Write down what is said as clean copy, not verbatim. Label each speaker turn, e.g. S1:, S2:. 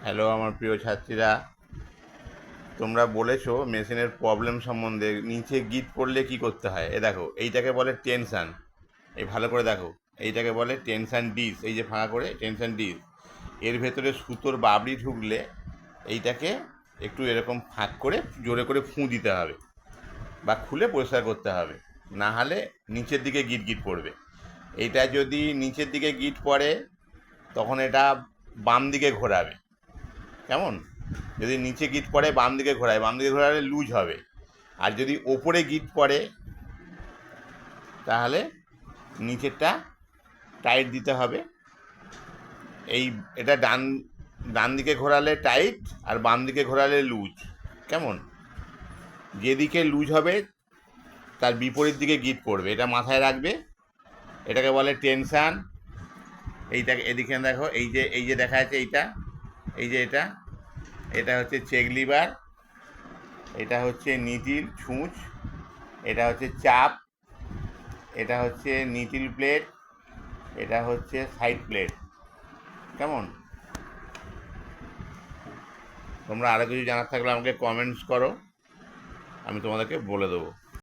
S1: Hello আমার প্রিয় ছাত্রীরা, তোমরা বলেছো মেশিনের প্রবলেম সম্বন্ধে। নিচে গিট পড়লে কি করতে হয়? দেখো, এইটাকে বলে টেনশান। এই ভালো করে দেখো, এইটাকে বলে টেনশান ডিস। এই যে ফাঁকা করে টেনশান ডিস, এর ভেতরে সুতোর বাবরি ঢুকলে এইটাকে একটু এরকম ফাঁক করে জোরে করে ফুঁ দিতে হবে বা খুলে পরিষ্কার করতে হবে, না হলে নিচের দিকে গিট গিট পড়বে। এইটা যদি নিচের দিকে গিট পড়ে তখন এটা বাম দিকে ঘোরাবে। কেমন? যদি নিচে গিট পড়ে বাম দিকে ঘোরায়, বাম দিকে ঘোরালে লুজ হবে। আর যদি ওপরে গিট পড়ে তাহলে নিচেরটা টাইট দিতে হবে। এই এটা ডান ডান দিকে ঘোরালে টাইট আর বাম দিকে ঘোরালে লুজ। কেমন? যেদিকে লুজ হবে তার বিপরীত দিকে গিট পড়বে, এটা মাথায় রাখবে। এটাকে বলে টেনশান। এইটাকে এদিকে দেখো, এই যে দেখা যাচ্ছে এইটা, এই যে এটা এটা হচ্ছে চেক লিভার, এটা হচ্ছে নিটিল ছুঁচ, এটা হচ্ছে চাপ, এটা হচ্ছে নিটিল প্লেট, এটা হচ্ছে সাইড প্লেট। কেমন? তোমরা আরও কিছু জানার থাকলে আমাকে কমেন্টস করো, আমি তোমাদেরকে বলে দেবো।